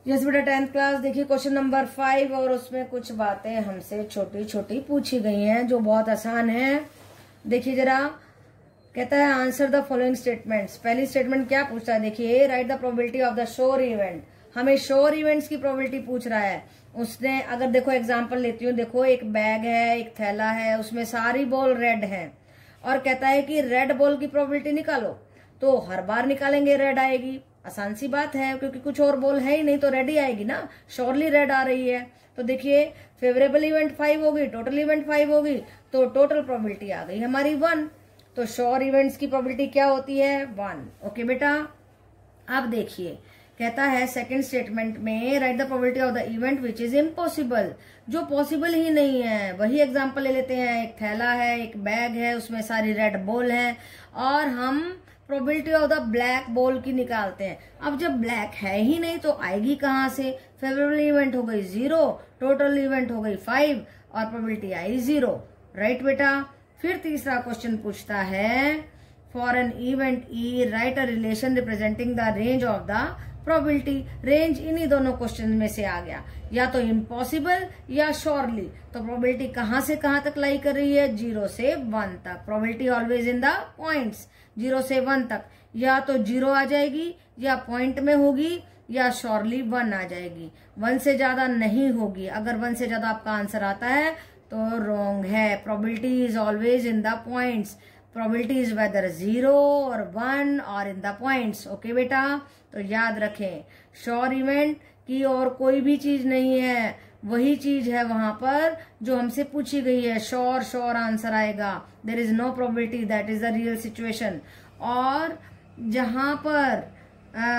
Yes बेटा 10th class देखिए question number 5 और उसमें कुछ बातें हमसे छोटी छोटी पूछी गई हैं जो बहुत आसान है। देखिए जरा, कहता है आंसर द फॉलोइंग स्टेटमेंट्स। पहली स्टेटमेंट क्या पूछता है, देखिए right the probability of the sure event. हमें श्योर इवेंट्स की प्रोबेबिलिटी पूछ रहा है। उसने अगर देखो एग्जांपल लेती हूँ, देखो एक बैग है, एक थैला है, उसमें सारी बॉल रेड है और कहता है कि रेड बॉल की प्रोबेबिलिटी निकालो। तो हर बार निकालेंगे रेड आएगी, आसान सी बात है क्योंकि कुछ और बॉल है ही नहीं तो रेड ही आएगी ना, श्योरली रेड आ रही है। तो देखिए फेवरेबल इवेंट 5 होगी, टोटल इवेंट 5 होगी, तो टोटल प्रोबेबिलिटी आ गई हमारी 1। तो श्योर इवेंट्स की प्रोबेबिलिटी क्या होती है 1। ओके बेटा, अब देखिए कहता है सेकंड स्टेटमेंट में right the probability of the event which is impossible. जो पॉसिबल ही नहीं है वही एग्जांपल ले लेते हैं। एक थैला है, एक बैग है, उसमें सारी रेड बॉल है और हम probability of the black ball की निकालते हैं। अब जब ब्लैक है ही नहीं तो आएगी कहां से। फेवरेबल इवेंट हो गई 0, टोटल इवेंट हो गई 5 और प्रोबेबिलिटी आई 0। राइट बेटा, फिर तीसरा क्वेश्चन पूछता है for an event E right a relation representing the range of the probability. Range इन्हीं दोनों क्वेश्चन में से आ गया, या तो इम्पॉसिबल या श्योरली। तो प्रोबेबिलिटी कहां से कहां तक लाई कर रही है 0 से 1 तक। Probability always in the points 0 से 1 तक, या तो 0 आ जाएगी या पॉइंट में होगी या श्योरली 1 आ जाएगी। 1 से ज्यादा नहीं होगी। अगर 1 से ज्यादा आपका आंसर आता है तो रॉन्ग है। Probability is always in the points. Probability is whether 0 और 1 और इन द पॉइंट्स। ओके बेटा, तो याद रखें श्योर इवेंट की और कोई भी चीज नहीं है, वही चीज है वहां पर जो हमसे पूछी गई है। श्योर श्योर आंसर आएगा। There is no probability, that is the real situation. और जहां पर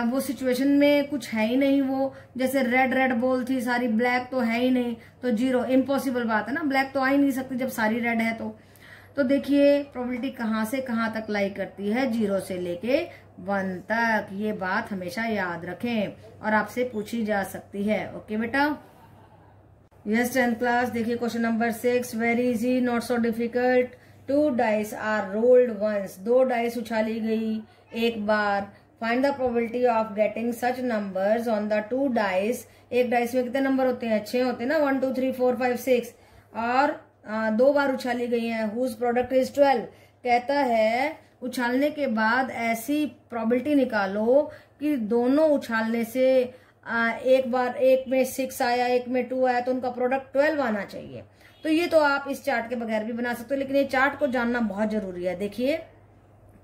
वो सिचुएशन में कुछ है ही नहीं, वो जैसे रेड रेड बॉल थी सारी, ब्लैक तो है ही नहीं, तो 0। इम्पॉसिबल बात है ना, ब्लैक तो आ ही नहीं सकती जब सारी रेड है। तो देखिए प्रोबेबिलिटी कहां से कहां तक लाई करती है 0 से लेके 1 तक। ये बात हमेशा याद रखें और आपसे पूछी जा सकती है। ओके बेटा, यस 10th क्लास देखिए question number 6 very easy not so difficult. 2 dice are rolled once. 2 dice उछाली गई एक बार। Find the probability of getting such numbers on the 2 dice. एक डाइस में कितने नंबर होते हैं, 6 होते हैं ना, 1 2 3 4 5 6 और 2 बार उछाली गई है। Whose product is 12। कहता है उछालने के बाद ऐसी प्रोबेबिलिटी निकालो कि दोनों उछालने से एक बार एक में 6 आया, एक में 2 आया, तो उनका प्रोडक्ट 12 आना चाहिए। तो ये तो आप इस चार्ट के बगैर भी बना सकते हो, लेकिन ये चार्ट को जानना बहुत जरूरी है। देखिए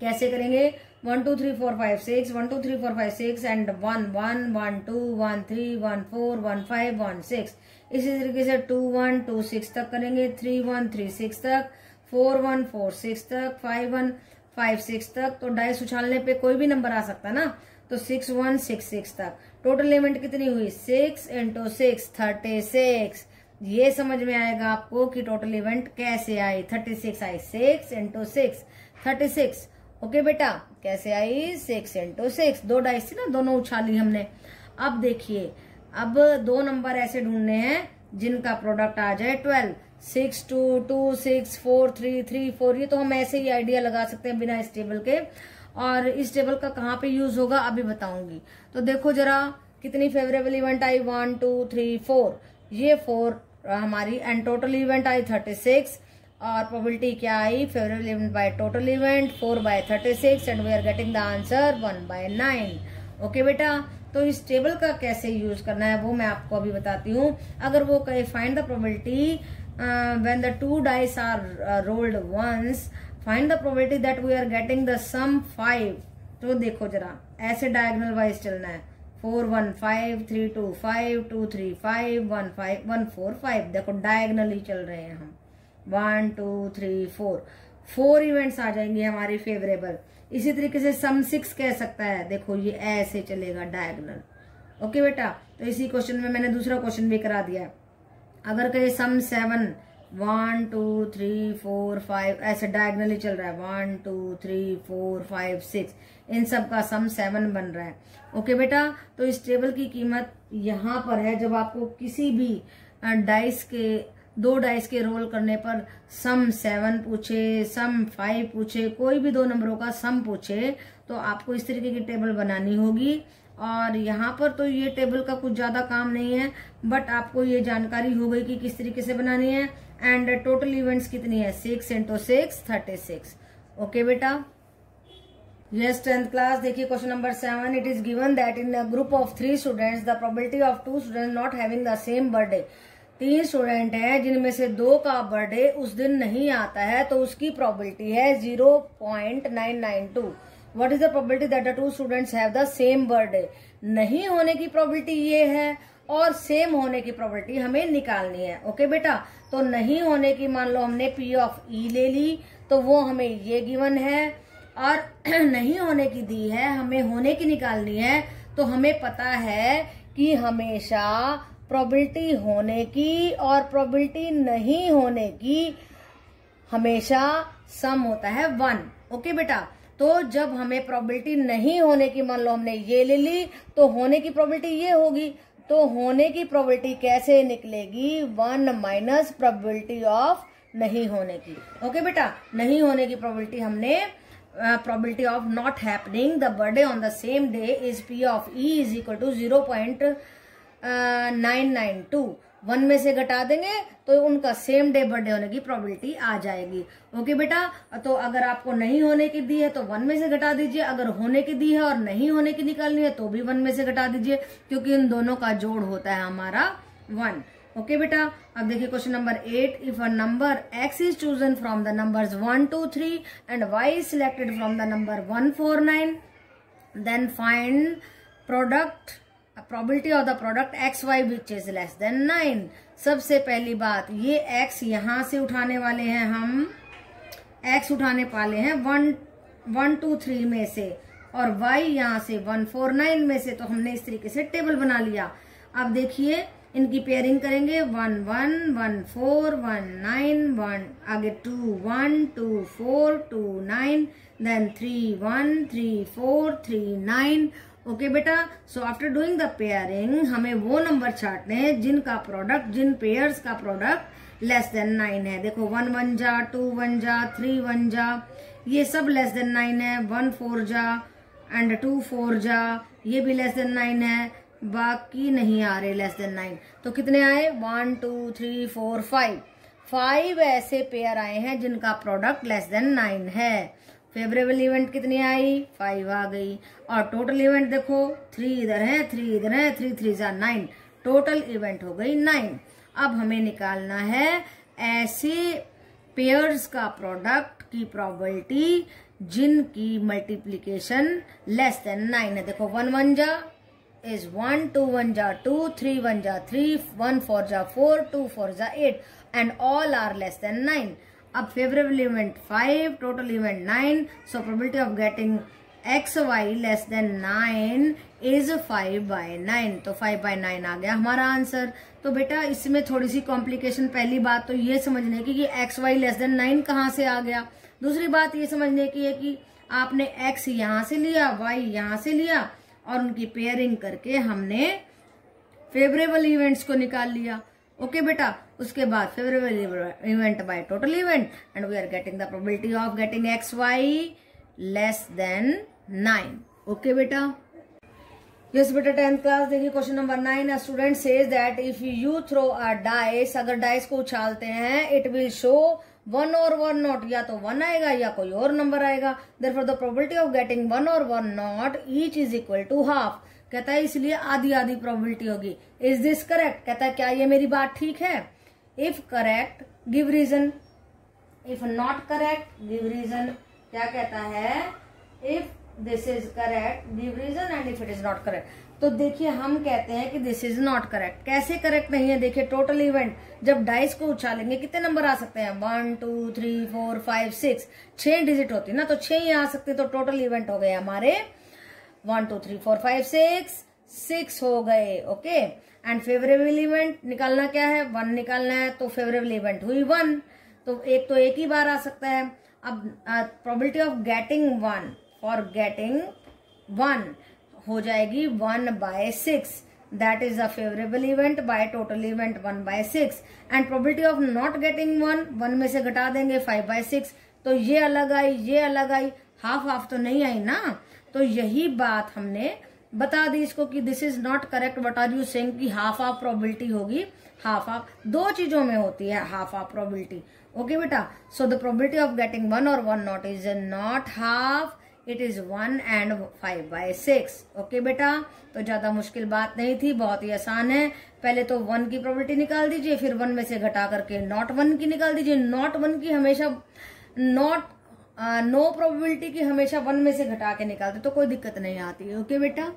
कैसे करेंगे, 1 2 3 4 5 6, 1 2 3 4 5 6 एंड 1 1 1 2 1 3 1 4 1 5 1 6। इसी तरीके से 2 1 2 6 तक करेंगे, 3 1 3 6 तक, 4 1 4 6 तक, 5 1 5 6 तक। तो डाइस उछालने पे कोई भी नंबर आ सकता है ना, तो 6 1 6 6 तक। टोटल इवेंट कितनी हुई 6 × 6 36। ये समझ में आएगा आपको कि टोटल इवेंट कैसे आई। 36 आई, 6 × 6 36। ओके बेटा, कैसे आई 6 × 6। 2 डाइस थी ना, दोनों उछाली हमने। अब देखिए, अब 2 नंबर ऐसे ढूंढने हैं जिनका प्रोडक्ट आ जाए 12। 6 2 2 6 4 3 3 4। ये तो हम ऐसे ही आइडिया लगा सकते हैं बिना इस टेबल के। और इस टेबल का कहाँ पे यूज होगा अभी बताऊंगी। तो देखो जरा कितनी फेवरेबल इवेंट आई 1 2 3 4। ये 4 हमारी एंड टोटल इवेंट आई 36 और प्रोबेबिलिटी क्या I favourable event by total event 4/36 and we are getting the answer 1/9। Okay बेटा, तो इस टेबल का कैसे यूज करना है वो मैं आपको अभी बताती हूँ। अगर वो कहे find the probability when the 2 dice are rolled once, find the probability that we are getting the sum 5। तो देखो जरा ऐसे डायगोनल वाइज चलना है। 4 1 5 3 2 5 2 3 5 1 5 1 4 5। देखो डायगोनली चल रहे हैं हम। 1 2 3 4 4 इवेंट्स आ जाएंगे हमारी फेवरेबल। इसी तरीके से सम 6 कह सकता है, देखो ये ऐसे चलेगा डायगोनल। ओके बेटा, तो इसी क्वेश्चन में मैंने दूसरा क्वेश्चन भी करा दिया। अगर कहे सम 7 1 2 3 4 5 ऐसे डायगोनली चल रहा है। 1 2 3 4 5 6 इन सब का सम 7 बन रहा है। ओके बेटा, तो इस टेबल की कीमत यहाँ पर है। जब आपको किसी भी डाइस के 2 डाइस के रोल करने पर सम 7 पूछे, सम 5 पूछे, कोई भी 2 नंबरों का सम पूछे, तो आपको इस तरीके की टेबल बनानी होगी और यहाँ पर तो ये टेबल का कुछ ज्यादा काम नहीं है, बट आपको ये जानकारी हो गई कि किस तरीके से बनानी है। एंड टोटल इवेंट्स कितनी है, 6 × 6 36। ओके बेटा, यस 10th क्लास। देखिए question number 7, it is given that in a group of 3 students the probability of 2 students not having the same birthday. 3 student हैं जिनमें से 2 का बर्थडे उस दिन नहीं आता है, तो उसकी प्रोबेबिलिटी है 0.992। What is the probability that the 2 students have the same birthday. नहीं होने की प्रोबेबिलिटी ये है और सेम होने की प्रोबेबिलिटी हमें निकालनी है। ओके बेटा, तो नहीं होने की मान लो हमने P ऑफ E ले ली, तो वो हमें ये गिवन है, और नहीं होने की दी है, हमें होने की निकालनी है। तो हमें पता है कि हमेशा प्रोबेबिलिटी होने की और प्रोबेबिलिटी नहीं होने की हमेशा सम होता है 1। ओके बेटा, तो जब हमें प्रोबेबिलिटी नहीं होने की मान लो हमने ये ले ली, तो होने की प्रोबेबिलिटी ये होगी। तो होने की प्रोबेबिलिटी कैसे निकलेगी, 1 माइनस प्रोबेबिलिटी ऑफ नहीं होने की। ओके बेटा, नहीं होने की प्रोबेबिलिटी हमने probability of not happening the birthday on the same day is P of E is equal to 0.992। 1 में से घटा देंगे तो उनका सेम डे बर्थडे होने की प्रोबेबिलिटी आ जाएगी। ओके बेटा, तो अगर आपको नहीं होने की दी है तो 1 में से घटा दीजिए, अगर होने की दी है और नहीं होने की निकालनी है तो भी 1 में से घटा दीजिए, क्योंकि इन दोनों का जोड़ होता है हमारा 1। ओके बेटा, अब देखिए question number 8, if a number x is chosen from the numbers 1 2 3 and y is selected from the number 1 4 9, then find product probability of the product xy which is less than 9। सबसे पहली बात, ये x यहां से उठाने वाले हैं, हम x उठाने वाले हैं 1 2 3 में से, और y यहां से 1 4 9 में से। तो हमने इस तरीके से टेबल बना लिया। अब देखिए इनकी पेयरिंग करेंगे, 1 1 1 4 1 9 1, आगे 2 1 2 4 2 9, देन 3 1 3 4 3 9। ओके बेटा, so after doing the pairing हमें वो नंबर छाटने हैं जिनका प्रोडक्ट, जिन पेयर्स का प्रोडक्ट लेस देन 9 है। देखो 1 1 जा, 2 1 जा, 3 1 जा, ये सब लेस देन 9 है। 1 4 जा एंड 2 4 जा, ये भी लेस देन 9 है, बाकी नहीं आ रहे लेस देन 9। तो कितने आए, 1 2 3 4 5 ऐसे पेयर आए हैं जिनका प्रोडक्ट लेस देन 9 है। फेवरेबल इवेंट कितनी आई, 5 आ गई। और टोटल इवेंट देखो, 3 इधर है 3 इधर है, 3 3 जा 9, टोटल इवेंट हो गई 9। अब हमें निकालना है ऐसे पेयर्स का प्रोडक्ट की प्रोबेबिलिटी जिनकी मल्टीप्लीकेशन लेस देन 9 है। देखो 1 1 जा is 1 2 1 ja 2 3 1 ja 3 1 4 ja 4 2 4 ja 8 and all are less than 9। अब favourable event 5, total event 9, so probability of getting xy less than 9 is 5/9। तो 5/9 आ गया हमारा आंसर। तो बेटा इसमें थोड़ी सी कॉम्प्लिकेशन, पहली बात तो ये समझने की कि xy लेस देन 9 कहाँ से आ गया। दूसरी बात ये समझने की है कि आपने x यहां से लिया, y यहां से लिया, और उनकी पेयरिंग करके हमने फेवरेबल इवेंट्स को निकाल लिया। ओके बेटा, उसके बाद favourable event by total event and we are getting the probability of getting xy less than 9। Okay बेटा, यस बेटा 10th क्लास। देखिए question number 9, a student says that if you throw a dice, अगर dice को उछालते हैं, it will show 1 और 1 not, या तो 1 आएगा या कोई और नंबर आएगा। Therefore the probability of getting 1 और 1 not each is equal to half. कहता है इसलिए आधी आधी प्रोबेबिलिटी होगी। इज दिस करेक्ट, कहता है क्या ये मेरी बात ठीक है। If correct give reason, if not correct give reason. क्या कहता है, if this is correct give reason and if it is not correct. तो देखिए हम कहते हैं कि दिस इज नॉट करेक्ट। कैसे करेक्ट नहीं है, देखिए टोटल इवेंट जब डाइस को उछालेंगे कितने नंबर आ सकते हैं, 1 2 3 4 5 6, 6 डिजिट होती है ना, तो 6 ही आ सकते। तो टोटल इवेंट हो गए हमारे 1 2 3 4 5 6 हो गए। ओके, एंड फेवरेबल इवेंट निकालना क्या है, 1 निकालना है। तो फेवरेबल इवेंट हुई 1, तो एक ही बार आ सकता है। अब probability of getting 1 for getting 1 हो जाएगी 1/6, that is a favourable event by total event 1/6। And probability of not getting 1 में से घटा देंगे 5/6। तो ये अलग आई, ये अलग आई, हाफ हाफ तो नहीं आई ना। तो यही बात हमने बता दी इसको कि this is not correct, what are you saying कि हाफ हाफ प्रोबेबिलिटी होगी। हाफ हाफ दो चीजों में होती है हाफ हाफ प्रोबेबिलिटी। ओके बेटा, so the probability of getting 1 और 1 not is not half, it is 1 and 5/6। Okay बेटा, तो ज्यादा मुश्किल बात नहीं थी, बहुत ही आसान है। पहले तो 1 की प्रोबेबिलिटी निकाल दीजिए, फिर 1 में से घटा करके नॉट 1 की निकाल दीजिए। नॉट 1 की हमेशा नो प्रोबेबिलिटी की हमेशा 1 में से घटा के निकालते तो कोई दिक्कत नहीं आती है। ओके बेटा,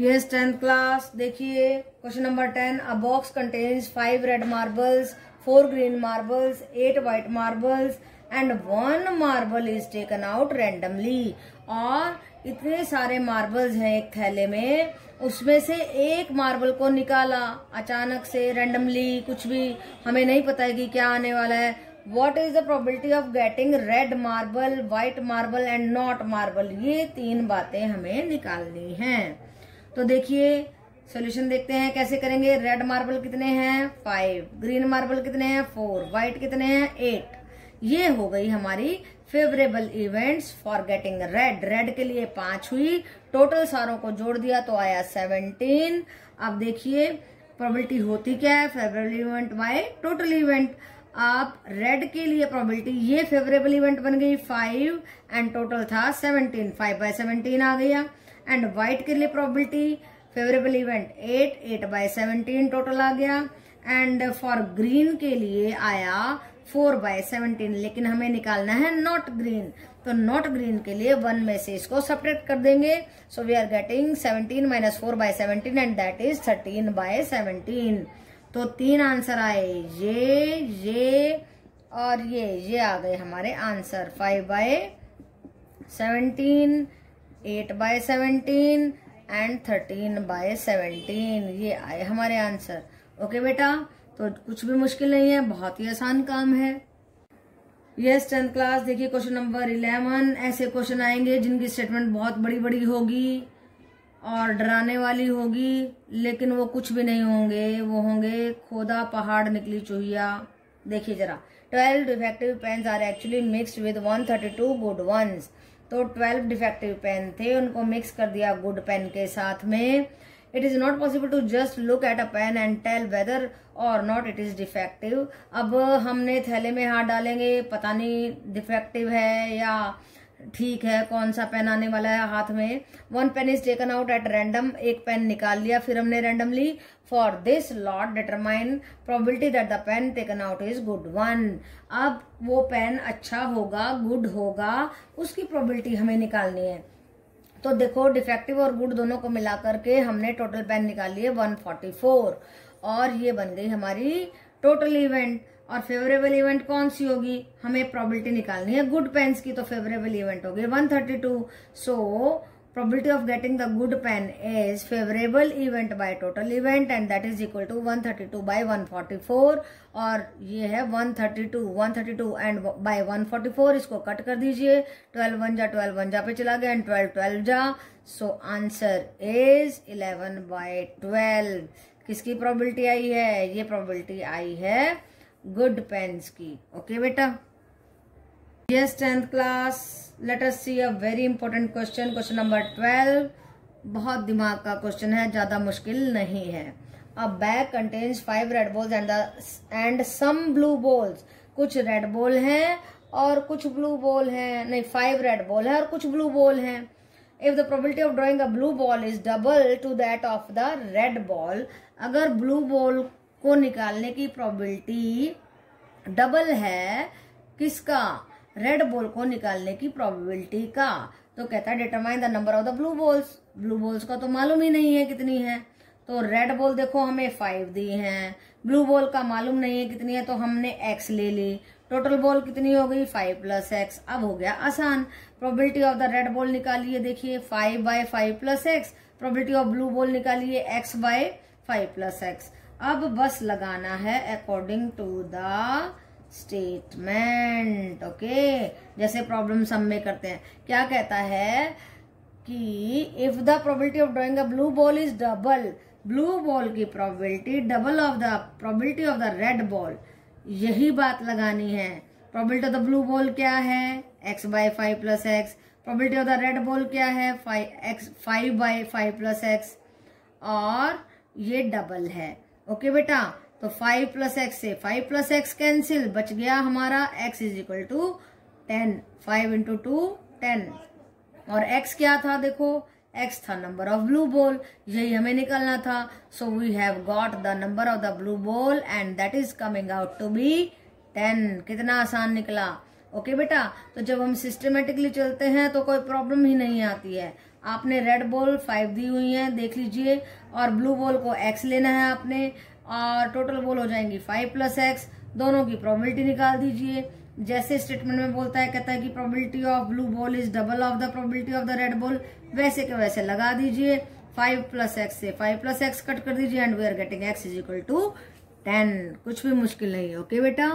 यस 10th क्लास देखिए question number 10। A box contains 5 red marbles, 4 green marbles, 8 white marbles and 1 marble is taken out randomly. और इतने सारे मार्बल्स हैं एक थैले में, उसमें से एक मार्बल को निकाला अचानक से रैंडमली, कुछ भी हमें नहीं पता है कि क्या आने वाला है। What is the probability of getting red marble, white marble and not marble? ये 3 बातें हमें निकालनी हैं। तो देखिए सॉल्यूशन देखते हैं कैसे करेंगे। रेड मार्बल कितने हैं 5, ग्रीन मार्बल कितने हैं 4, व्हाइट कितने हैं 8। ये हो गई हमारी favourable events for getting red. Red के लिए 5 हुई, टोटल सारों को जोड़ दिया तो आया 17। अब देखिए प्रोबेबिलिटी होती क्या है, favourable event by total event. आप रेड के लिए प्रोबेबिलिटी, ये फेवरेबल इवेंट बन गई 5 एंड टोटल था 17, 5/17 आ गया। एंड व्हाइट के लिए प्रोबेबिलिटी फेवरेबल इवेंट 8, 8/17 टोटल आ गया। एंड फॉर ग्रीन के लिए आया 4/17, लेकिन हमें निकालना है नॉट ग्रीन, तो नॉट ग्रीन के लिए 1 में से इसको सब्ट्रैक्ट कर देंगे। So we are getting 17 - 4/17 and that is 13/17। तो 3 आंसर आए, ये और ये आ गए हमारे आंसर। 5/17, 8/17 एंड 13/17 ये आए हमारे आंसर। ओके बेटा, तो कुछ भी मुश्किल नहीं है, बहुत ही आसान काम है। यस 10th क्लास देखिए क्वेश्चन नंबर 11। ऐसे क्वेश्चन आएंगे जिनकी स्टेटमेंट बहुत बड़ी बड़ी होगी और डराने वाली होगी, लेकिन वो कुछ भी नहीं होंगे, वो होंगे खोदा पहाड़ निकली चूहिया। देखिए जरा, 12 defective pens are actually mixed with 132 good ones. तो 12 डिफेक्टिव पेन थे, उनको मिक्स कर दिया गुड पेन के साथ में। It is not possible to just look at a pen and tell whether or not it is defective. अब हमने थैले में हाथ डालेंगे, पता नहीं डिफेक्टिव है या ठीक है, कौन सा पेन आने वाला है हाथ में। 1 pen is taken out at random, एक पेन निकाल लिया फिर हमने randomly. For this lot determine probability that the pen taken out is good 1। अब वो पेन अच्छा होगा, गुड होगा, उसकी प्रोबेबिलिटी हमें निकालनी है। तो देखो डिफेक्टिव और गुड दोनों को मिला करके हमने टोटल पेन निकाल लिए 144 और ये बन गई हमारी टोटल इवेंट। और फेवरेबल इवेंट कौन सी होगी, हमें प्रोबेबिलिटी निकालनी है गुड पेन्स की, तो फेवरेबल इवेंट होगी 132। So probability of getting the good pen is favourable event by total event and that is equal to 132/144। और ये है 132 एंड बाय 144, इसको कट कर दीजिए। 12 जा पे चला गया एंड 12 जा। So answer is 11/12। किसकी प्रोबेबिलिटी आई है, ये प्रोबेबिलिटी आई है गुड पेन्स की। ओके बेटा, yes 10th class let us see a very important question, question number 12। बहुत दिमाग का क्वेश्चन है, ज्यादा मुश्किल नहीं है। A bag contains 5 red balls and some blue balls. कुछ रेड बॉल हैं और कुछ ब्लू बॉल हैं, नहीं 5 रेड बॉल है और कुछ ब्लू बॉल हैं। If the probability of drawing a blue ball is double two that of the red ball, अगर ब्लू बॉल को निकालने की प्रोबेबिलिटी डबल है किसका, रेड बॉल को निकालने की प्रोबेबिलिटी का, तो कहता है determine the number of the blue balls. Blue balls का तो मालूम ही नहीं है कितनी है, तो रेड बॉल देखो हमें 5 दी हैं, ब्लू बॉल का मालूम नहीं है कितनी है तो हमने x ले ली। टोटल बॉल कितनी हो गई 5 + x। अब हो गया आसान, probability of the red ball निकालिए, देखिए 5/5 + x। Probability of blue ball निकालिए x/5 + x। अब बस लगाना है according to the statement. Okay, जैसे प्रॉब्लम सम में करते हैं, क्या कहता है कि if the probability of drawing a blue ball is double, blue ball की probability double of the probability of the red ball, यही बात लगानी है। Probability of the blue ball क्या है x/5 + x, probability of the red ball क्या है 5 + x और ये डबल है। ओके बेटा, तो 5 + x से 5 + x कैंसिल, बच गया हमारा x = 10। 5 × 2 10 और x क्या था, देखो x था नंबर ऑफ ब्लू बॉल, यही हमें निकालना था। So we have got the number of the blue ball and that is coming out to be 10। कितना आसान निकला। ओके बेटा, तो जब हम सिस्टमेटिकली चलते हैं तो कोई प्रॉब्लम ही नहीं आती है। आपने रेड बॉल 5 दी हुई है, देख लीजिए, और ब्लू बॉल को x लेना है आपने, और टोटल बॉल हो जाएंगी 5 + x। दोनों की प्रोबेबिलिटी निकाल दीजिए। जैसे स्टेटमेंट में बोलता है, कहता है कि probability of blue ball is double of the probability of the red ball, वैसे के वैसे लगा दीजिए। 5 + x से 5 + x कट कर दीजिए and we are getting x = 10। कुछ भी मुश्किल नहीं है। ओके बेटा।